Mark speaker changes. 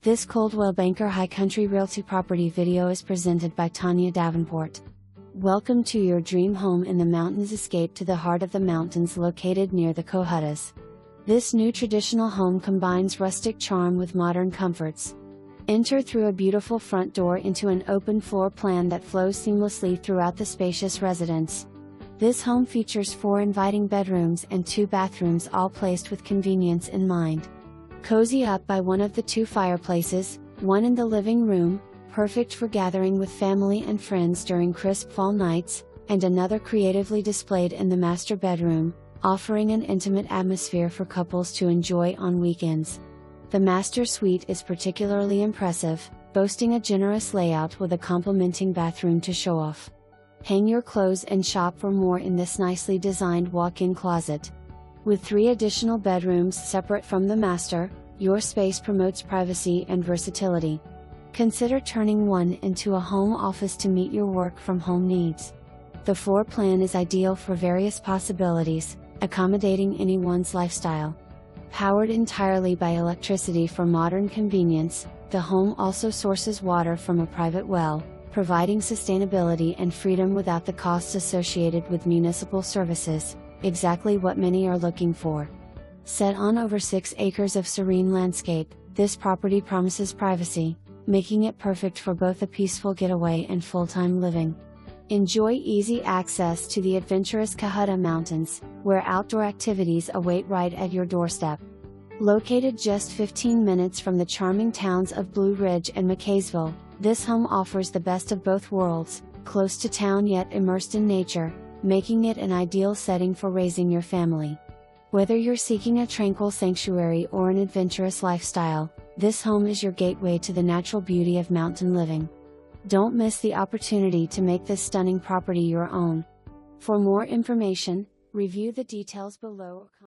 Speaker 1: This Coldwell Banker High Country Realty property video is presented by Tanya Davenport. Welcome to your dream home in the MountainsEscape to the heart of the mountains located near the Cohuttas. This new traditional home combines rustic charm with modern comforts. Enter through a beautiful front door into an open floor plan that flows seamlessly throughout the spacious residence. This home features 4 inviting bedrooms and 2 bathrooms, all placed with convenience in mind. Cozy up by one of the 2 fireplaces, one in the living room, perfect for gathering with family and friends during crisp fall nights, and another creatively displayed in the master bedroom, offering an intimate atmosphere for couples to enjoy on weekends. The master suite is particularly impressive, boasting a generous layout with a complementing bathroom to show off. Hang your clothes and shop for more in this nicely designed walk-in closet. With 3 additional bedrooms separate from the master, your space promotes privacy and versatility. Consider turning one into a home office to meet your work from home needs. The floor plan is ideal for various possibilities, accommodating anyone's lifestyle. Powered entirely by electricity for modern convenience, the home also sources water from a private well, providing sustainability and freedom without the costs associated with municipal services. Exactly what many are looking for. Set on over 6 acres of serene landscape, this property promises privacy, making it perfect for both a peaceful getaway and full-time living. Enjoy easy access to the adventurous Cohutta Mountains, where outdoor activities await right at your doorstep. Located just 15 minutes from the charming towns of Blue Ridge and McCaysville, this home offers the best of both worlds, close to town yet immersed in nature, making it an ideal setting for raising your family. Whether you're seeking a tranquil sanctuary or an adventurous lifestyle, this home is your gateway to the natural beauty of mountain living. Don't miss the opportunity to make this stunning property your own. For more information, review the details below.